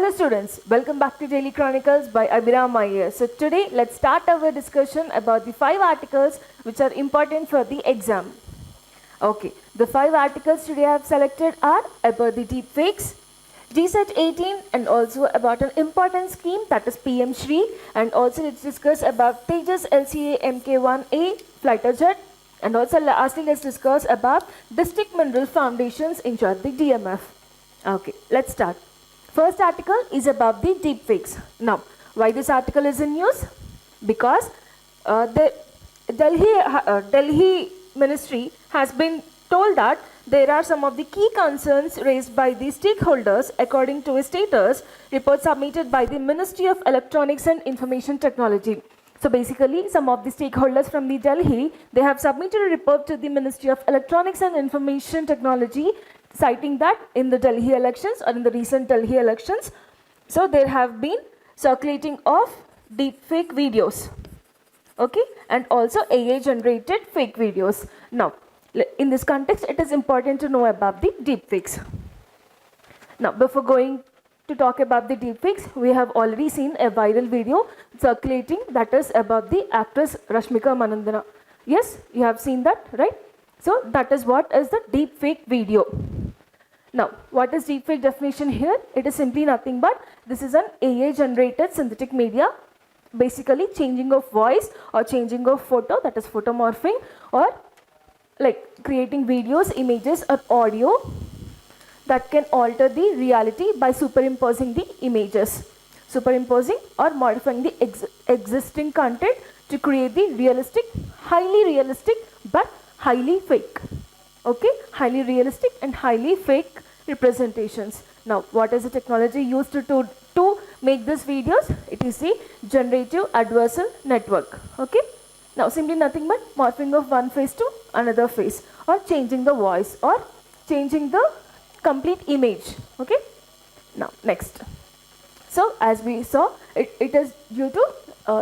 Hello students, welcome back to Daily Chronicles by Abhiram Ias. So today let's start our discussion about the 5 articles which are important for the exam. Okay, the 5 articles today I have selected are about the deepfakes, GSET 18 and also about an important scheme that is PM Shri, and also let's discuss about Tejas LCA MK1A fighter jet, and also lastly let's discuss about District Mineral Foundations in short the DMF. Okay, let's start. First article is about the deepfakes. Now, why this article is in news? Because the Delhi Ministry has been told that there are some of the key concerns raised by the stakeholders according to a status report submitted by the Ministry of Electronics and Information Technology. So basically, some of the stakeholders from the Delhi, they have submitted a report to the Ministry of Electronics and Information Technology citing that in the Delhi elections or in the recent Delhi elections, so there have been circulating of deepfake videos, okay, and also AI generated fake videos. Now, in this context, it is important to know about the deepfakes. Now, before going to talk about the deepfakes, we have already seen a viral video circulating that is about the actress Rashmika Manandana. Yes, you have seen that, right? So that is what is the deepfake video. Now, what is deepfake definition here? It is simply nothing but this is an AI generated synthetic media, basically changing of voice or changing of photo, that is photomorphing, or like creating videos, images or audio that can alter the reality by superimposing the images, superimposing or modifying the existing content to create the realistic, highly realistic but highly fake. Okay, highly realistic and highly fake representations. Now, what is the technology used to make these videos? It is the generative adversarial network. Okay, now simply nothing but morphing of one face to another face, or changing the voice, or changing the complete image. Okay, now next. So as we saw, it is due to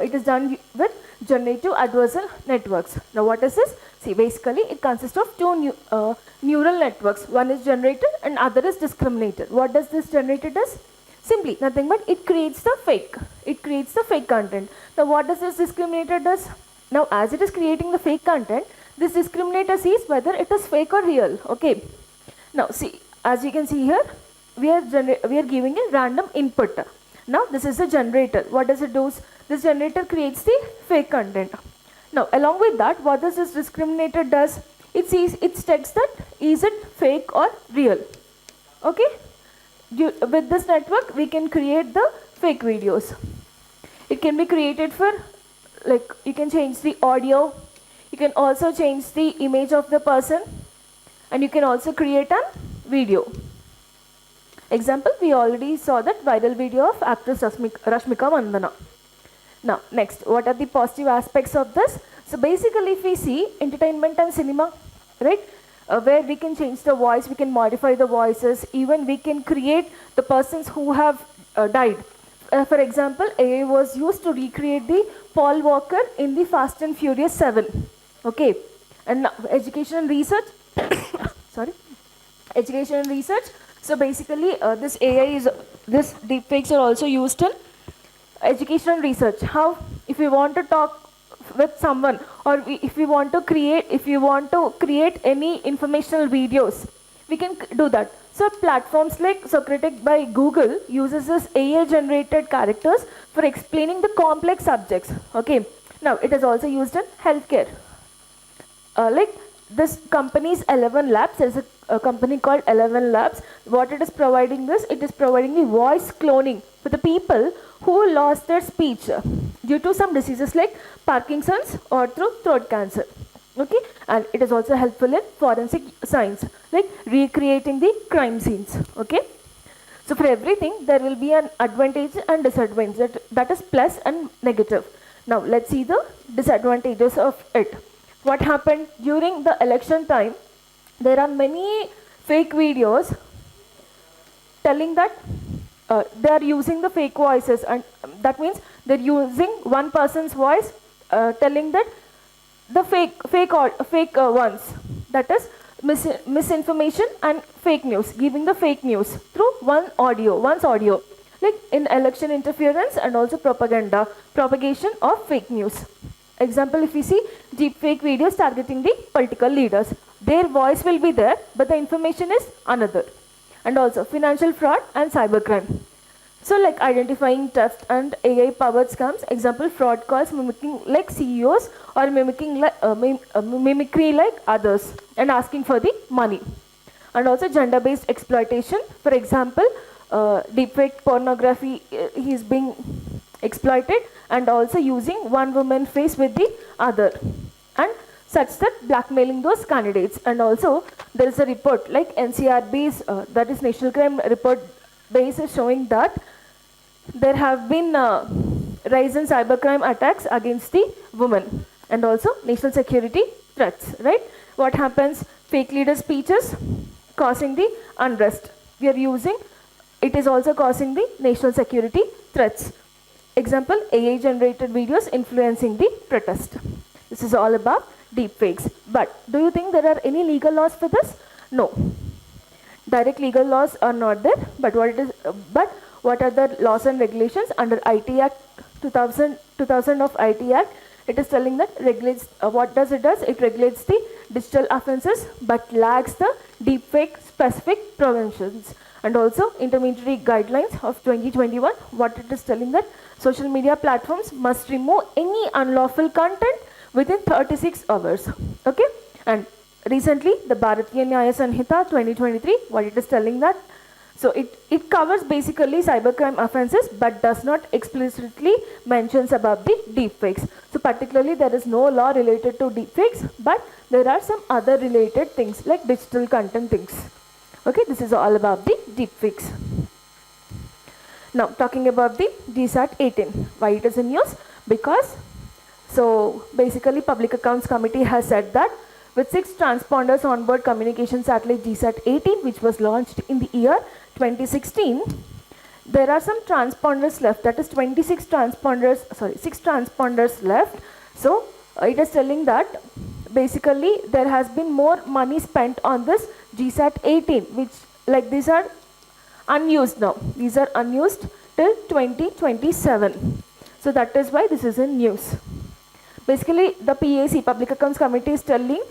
it is done with generative adversarial networks. Now what is this? See, basically it consists of two neural networks. One is generated and other is discriminated. What does this generated does? Simply nothing but it creates the fake. It creates the fake content. Now what does this discriminator does? Now as it is creating the fake content, this discriminator sees whether it is fake or real. Okay. Now see, as you can see here, we are giving a random input. Now this is the generator. What does it do? This generator creates the fake content. Now along with that, what does this discriminator does? It checks that is it fake or real. Okay. With this network, we can create the fake videos. It can be created for, like, you can change the audio. You can also change the image of the person, and you can also create a video. Example, we already saw that viral video of actress Rashmika Manandana. Now, next, what are the positive aspects of this? So basically, if we see entertainment and cinema, right, where we can change the voice, we can modify the voices, even we can create the persons who have died. For example, AI was used to recreate the Paul Walker in the Fast and Furious 7. Okay, and now, education and research, sorry, education and research. So basically, this deepfakes are also used in education and research. How, if we want to talk with someone, or if we want to create any informational videos, we can do that. So platforms like Socratic by Google uses this AI generated characters for explaining the complex subjects. Okay, now it is also used in healthcare. Like this company's 11 Labs, there is a company called 11 Labs. What it is providing this, it is providing the voice cloning for the people who lost their speech due to some diseases like Parkinson's or through throat cancer. Okay, and it is also helpful in forensic science, like recreating the crime scenes. Okay, so for everything there will be an advantage and disadvantage, that is plus and negative. Now let's see the disadvantages of it. What happened during the election time? There are many fake videos telling that they are using the fake voices, and that means they're using one person's voice telling that the fake ones, that is misinformation and fake news, giving the fake news through one's audio. like in election interference and also propagation of fake news. Example, if we see deep fake videos targeting the political leaders, their voice will be there, but the information is another. And also financial fraud and cybercrime. So like identifying theft and AI powered scams, example fraud calls mimicking like CEOs or mimicking like mimicry like others and asking for the money. And also gender based exploitation, for example deepfake pornography is being exploited and also using one woman face with the other and such that blackmailing those candidates. And also there is a report like NCRB's that is National Crime Report base is showing that there have been rise in cybercrime attacks against the women and also national security threats, right? What happens? Fake leader speeches causing the unrest. We are using, it is also causing the national security threats. Example, AI generated videos influencing the protest. This is all about deepfakes. But do you think there are any legal laws for this? No. Direct legal laws are not there, but what are the laws and regulations under IT Act 2000 of IT Act? It is telling that regulates what does it does? It regulates the digital offenses but lacks the deepfake specific preventions. And also intermediary guidelines of 2021, what it is telling that social media platforms must remove any unlawful content within 36 hours. Okay, and recently the Bharatiya Nyaya Sanhita 2023, what it is telling that, so it covers basically cybercrime offenses but does not explicitly mentions about the deepfakes. So particularly there is no law related to deepfakes, but there are some other related things like digital content things. Okay, this is all about the deepfakes. Now talking about the GSAT 18, why it is in use? Because so basically Public Accounts Committee has said that with 6 transponders on board communication satellite GSAT 18, which was launched in the year 2016, there are some transponders left, that is 6 transponders left. So it is telling that basically there has been more money spent on this GSAT 18, which like these are unused now. These are unused till 2027. So that is why this is in news. Basically the PAC, Public Accounts Committee, is telling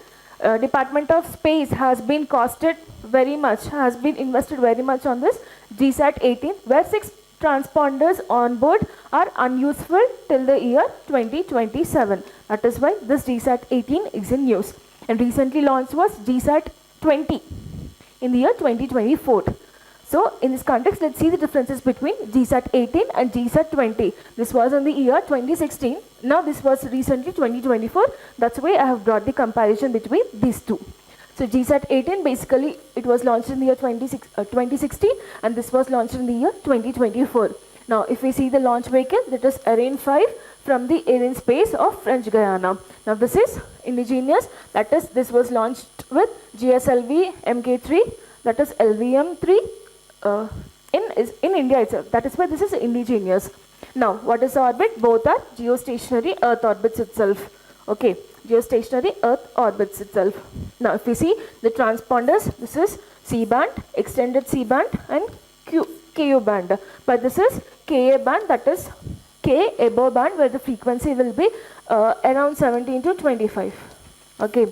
Department of Space has been costed very much, has been invested very much on this GSAT 18, where 6 transponders on board are unuseful till the year 2027. That is why this GSAT 18 is in use. And recently launched was GSAT 20 in the year 2024. So in this context, let's see the differences between GSAT 18 and GSAT 20. This was in the year 2016. Now this was recently 2024. That's why I have brought the comparison between these two. So GSAT 18 basically it was launched in the year 2016 and this was launched in the year 2024. Now if we see the launch vehicle, that is Ariane 5 from the Air in Space of French Guiana. Now this is indigenous, that is this was launched with GSLV Mk3, that is LVM3 in India itself. That is why this is indigenous. Now what is the orbit? Both are geostationary Earth orbits itself. Okay, geostationary Earth orbits itself. Now if we see the transponders, this is C band, extended C band and KU band. But this is KA band, that is K above band, where the frequency will be around 17 to 25. Okay,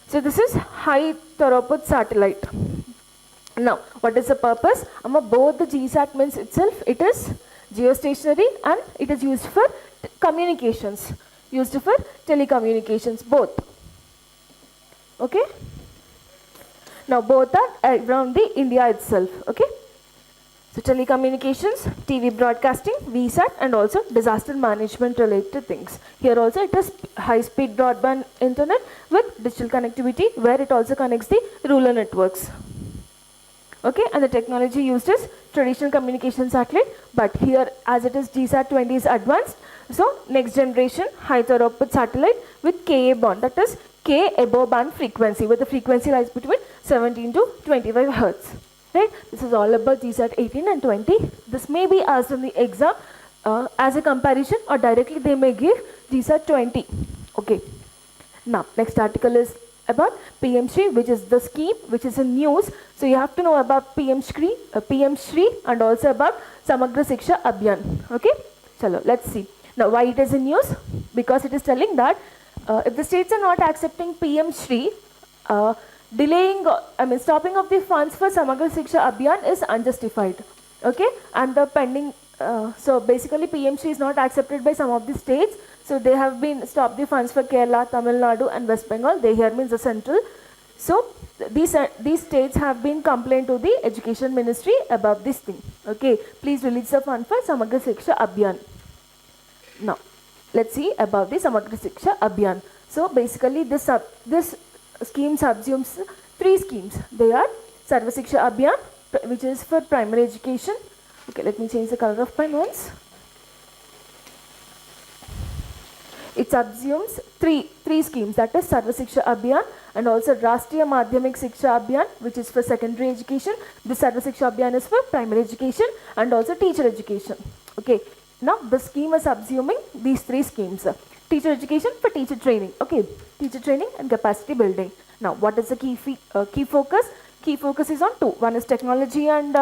so this is high throughput satellite. Now what is the purpose? Both the GSAT means itself, it is geostationary and it is used for communications, used for telecommunications, both. Okay, now both are around the India itself. Okay, so telecommunications, TV broadcasting, VSAT and also disaster management related things. Here also it is high speed broadband internet with digital connectivity, where it also connects the rural networks. Okay, and the technology used is traditional communication satellite, but here as it is GSAT 20 is advanced, so next generation high throughput satellite with Ka band, that is K above band frequency, where the frequency lies between 17 to 25 hertz. Right, this is all about GSAT 18 and 20. This may be asked in the exam as a comparison, or directly they may give GSAT 20. Okay, now next article is about PM Shri, which is the scheme which is in news. So you have to know about PM Shri, and also about Samagra Shiksha Abhiyan. Okay, chalo, let's see. Now why it is in news? Because it is telling that if the states are not accepting PM Shri, stopping of the funds for Samagra Shiksha Abhiyan is unjustified. Okay, and the pending, so basically PM Shri is not accepted by some of the states. So they have been stopped the funds for Kerala, Tamil Nadu and West Bengal. They here means the central. So these states have been complained to the Education Ministry about this thing. Okay, please release the fund for Samagra Shiksha Abhiyan. Now, let's see about the Samagra Shiksha Abhiyan. So basically this scheme subsumes 3 schemes. They are Sarva Shiksha Abhiyan, which is for primary education. Okay, let me change the color of pen once. It subsumes three schemes, that is Sarva Shiksha Abhiyan and also Rashtriya Madhyamik Shiksha Abhiyan, which is for secondary education. The Sarva Shiksha Abhiyan is for primary education and also teacher education. Okay, now the scheme is subsuming these 3 schemes. Teacher education for teacher training. Okay, teacher training and capacity building. Now what is the key focus? Key focus is on 2. One is technology and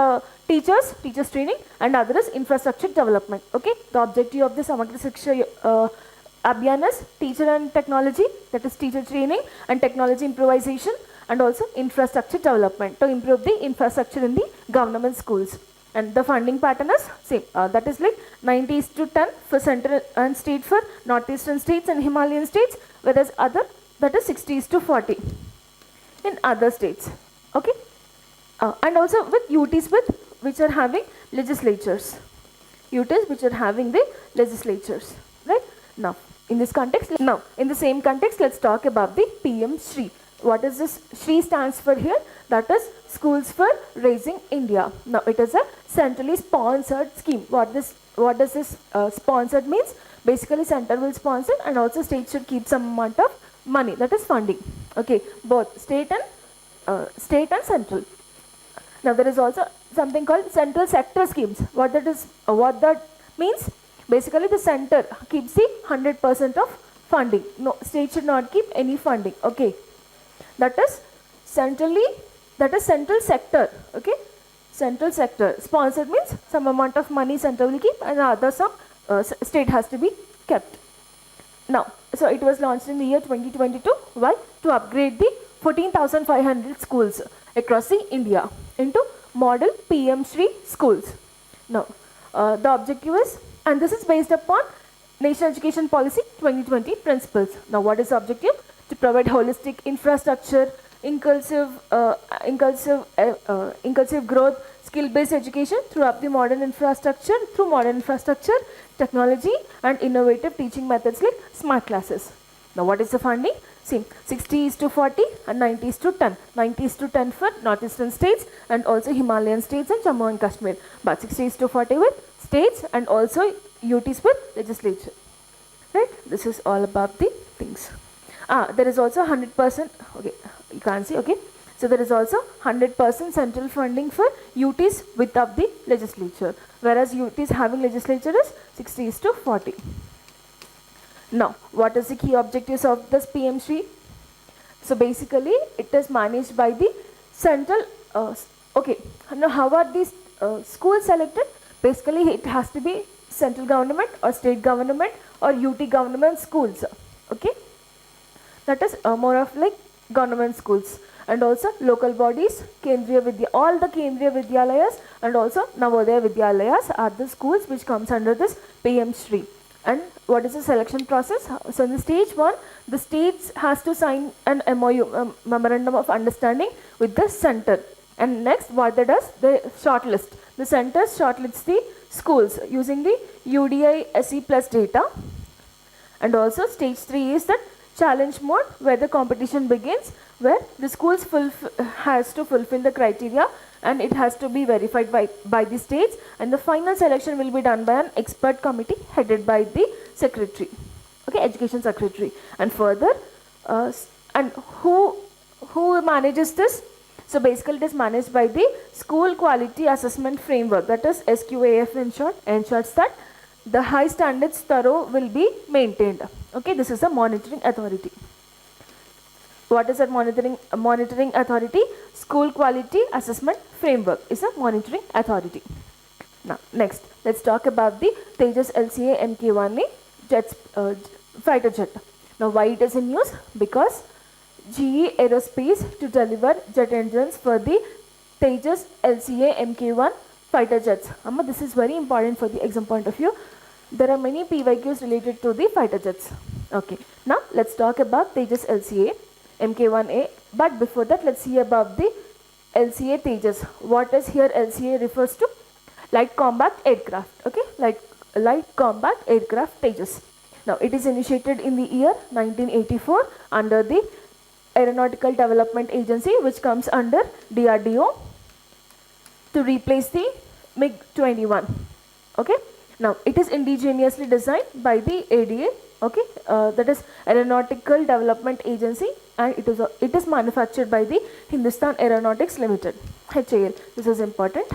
teachers training, and other is infrastructure development. Okay, the objective of the Samagra Shiksha Abhiyan is teacher and technology, that is teacher training and technology improvisation, and also infrastructure development to improve the infrastructure in the government schools. And the funding pattern is same, that is like 90:10 for central and state for northeastern states and Himalayan states, whereas other, that is 60:40 in other states. Okay, and also with UTs which are having legislatures, right? Now in this context, in the same context, let's talk about the PM Shri. What is this Shri stands for here? That is Schools for Raising India. Now it is a centrally sponsored scheme. What does this sponsored means? Basically center will sponsor and also state should keep some amount of money, that is funding. Okay, both state and central. Now there is also something called central sector schemes. What that means? Basically the center keeps the 100% of funding. No, state should not keep any funding. Okay, that is central sector. Okay, central sector. Sponsored means some amount of money center will keep and other some state has to be kept. Now, so it was launched in the year 2022. Why? To upgrade the 14,500 schools across the India into model PM Shri schools. Now, the objective is, and this is based upon National Education Policy 2020 principles. Now, what is the objective? To provide holistic infrastructure, inclusive growth, skill-based education through modern infrastructure, technology and innovative teaching methods like smart classes. Now, what is the funding? Same, 60:40 and 90:10. 90:10 for northeastern states and also Himalayan states and Jammu and Kashmir. But 60:40 with states and also UTs with legislature. Right? This is all about the things. There is also 100%. Okay, you can't see. Okay, so there is also 100% central funding for UTs without the legislature, whereas UTs having legislature is 60:40. Now, what is the key objectives of this PM Shri? So basically, it is managed by the central. Okay, now how are these schools selected? Basically, it has to be central government or state government or UT government schools. Okay, that is more of like government schools, and also local bodies, all the Kendriya Vidyalayas and also Navodaya Vidyalayas are the schools which comes under this PM Shri. And what is the selection process? So in the stage 1, the states has to sign an MOU, memorandum of understanding with the center. And next, what they does, they shortlist. The center shortlists the schools using the UDI SE plus data. And also stage 3 is that challenge mode, where the competition begins, where the schools has to fulfill the criteria and it has to be verified by the states, and the final selection will be done by an expert committee headed by the secretary, okay, education secretary. And further, and who manages this? So basically it is managed by the School Quality Assessment Framework, that is SQAF in short, ensures that the high standards thorough will be maintained. Okay, this is a monitoring authority. What is a monitoring authority? School Quality Assessment Framework is a monitoring authority. Now, next, let's talk about the Tejas LCA Mk1A fighter jet. Now, why it is in use? Because GE Aerospace to deliver jet engines for the Tejas LCA Mk1 fighter jets. Amma, this is very important for the exam point of view. There are many PYQs related to the fighter jets. Okay, now let's talk about Tejas LCA Mk1A. But before that, let's see about the LCA Tejas. What is here LCA refers to? Light combat aircraft. Okay, light combat aircraft Tejas. Now, it is initiated in the year 1984 under the Aeronautical Development Agency, which comes under DRDO, to replace the MiG-21. Okay. Now, it is indigenously designed by the ADA. Okay, that is Aeronautical Development Agency, and it is manufactured by the Hindustan Aeronautics Limited, HAL. This is important.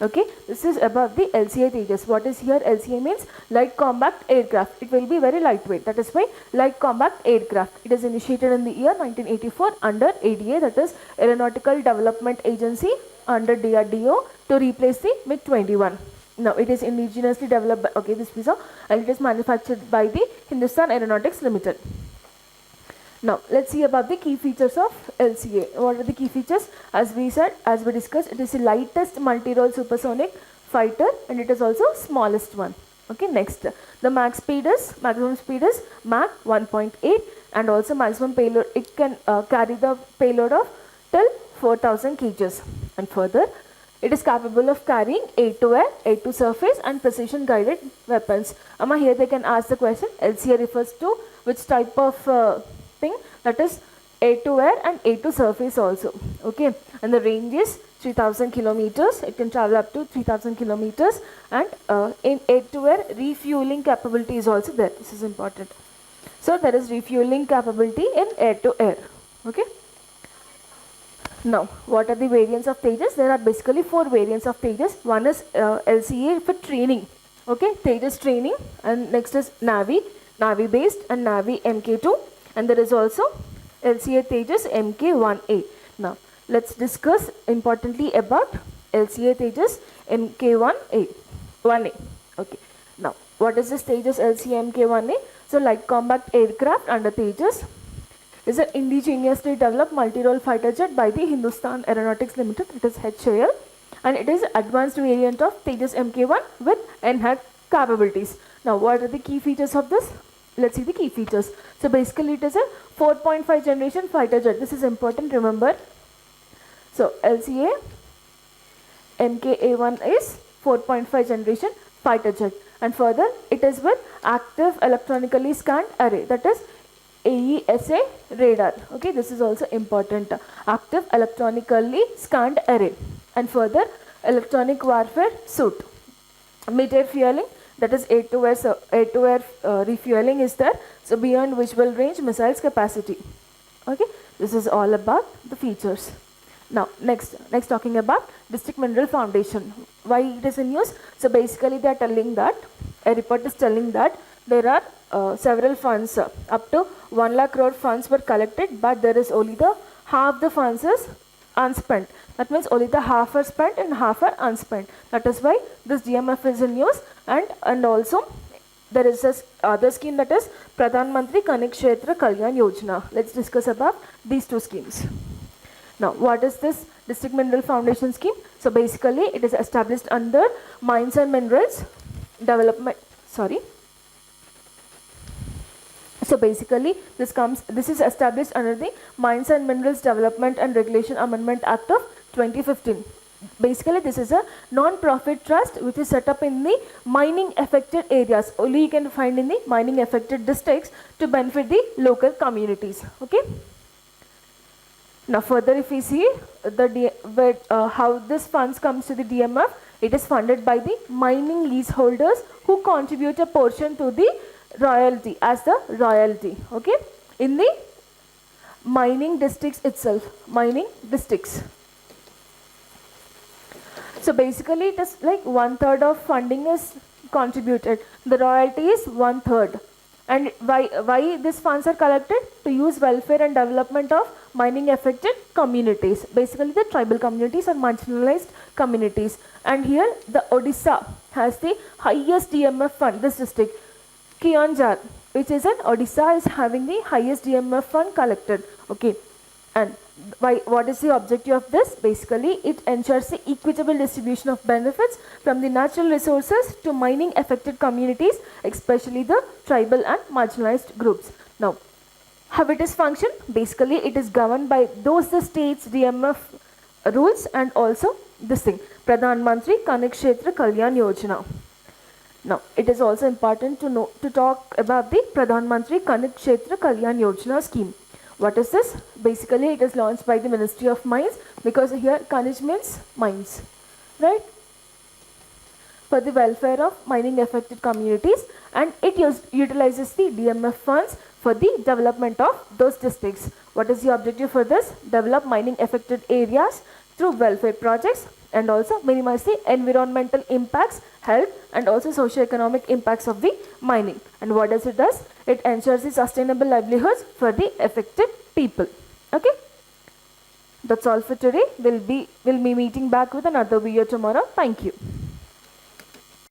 Okay, this is about the LCA Tejas. What is here? LCA means light combat aircraft. It will be very lightweight. That is why light combat aircraft. It is initiated in the year 1984 under ADA, that is Aeronautical Development Agency, under DRDO, to replace the MiG-21. Now, it is indigenously developed by, okay, this visa, and it is manufactured by the Hindustan Aeronautics Limited. Now, let's see about the key features of LCA. What are the key features? As we discussed, it is the lightest multi-role supersonic fighter, and it is also smallest one. Okay, next, the maximum speed is Mach 1.8, and also maximum payload, it can carry the payload of till 4,000 kgs. And further, it is capable of carrying air to air, air to surface, and precision guided weapons. Amma, here they can ask the question, LCA refers to which type of thing? That is air to air and air to surface also. Okay, and the range is 3,000 kilometers. It can travel up to 3,000 kilometers, and in air to air, refueling capability is also there. This is important. So there is refueling capability in air to air. Okay. Now, what are the variants of Tejas? There are basically 4 variants of Tejas. One is LCA for training. Okay, Tejas training, and next is Navy based, and Navy Mk2, and there is also LCA Tejas Mk1A. Now, let's discuss importantly about LCA Tejas Mk1A. 1A. Okay. Now, what is this Tejas LCA Mk1A? So, light combat aircraft under Tejas is an indigenously developed multi-role fighter jet by the Hindustan Aeronautics Limited. It is HAL, and it is an advanced variant of Tejas Mk1 with enhanced capabilities. Now, what are the key features of this? Let's see the key features. So, basically, it is a 4.5 generation fighter jet. This is important, remember. So, LCA Mka1 is 4.5 generation fighter jet, and further, it is with active electronically scanned array, that is AESA radar. Okay, this is also important. Active electronically scanned array, and further electronic warfare suit. Mid-air fueling, that is air to air refueling is there. So beyond visual range missiles capacity. Okay, this is all about the features. Now next talking about District Mineral Foundation. Why it is in use? So basically they are telling that, a report is telling that there are several funds, up to 1 lakh crore funds were collected, but there is only the half the funds is unspent. That means only the half are spent and half are unspent. That is why this DMF is in use, and also there is this other scheme, that is Pradhan Mantri Kshetra Kalyan Yojana. Let's discuss about these 2 schemes. Now, what is this District Mineral Foundation scheme? So basically it is established under Mines and Minerals Development. So basically this is established under the Mines and Minerals Development and Regulation Amendment Act of 2015. Basically this is a non-profit trust which is set up in the mining affected areas. Only you can find in the mining affected districts to benefit the local communities. Okay. Now further, if we see how this funds comes to the DMF, it is funded by the mining leaseholders who contribute a portion to the royalty as the royalty. Okay, in the mining districts itself, mining districts. So basically it is like 1/3 of funding is contributed. The royalty is 1/3. And why these funds are collected? To use welfare and development of mining affected communities, basically the tribal communities or marginalized communities. And here the Odisha has the highest DMF fund, this district. Kionjar, which is in Odisha, is having the highest DMF fund collected. Okay, and what is the objective of this? Basically, it ensures the equitable distribution of benefits from the natural resources to mining affected communities, especially the tribal and marginalized groups. Now, how it is function? Basically, it is governed by those the states DMF rules and also this thing, Pradhan Mantri Kanakshetra Kalyan Yojana. Now, it is also important to talk about the Pradhan Mantri Kanakshetra Kalyan Yojana scheme. What is this? Basically, it is launched by the Ministry of Mines, because here Kanaj means mines, right? For the welfare of mining affected communities, and it utilizes the DMF funds for the development of those districts. What is the objective for this? Develop mining affected areas through welfare projects and also minimize the environmental impacts, health and also socio-economic impacts of the mining. And what does it does? It ensures the sustainable livelihoods for the affected people. Okay, that's all for today. We'll be meeting back with another video tomorrow. Thank you.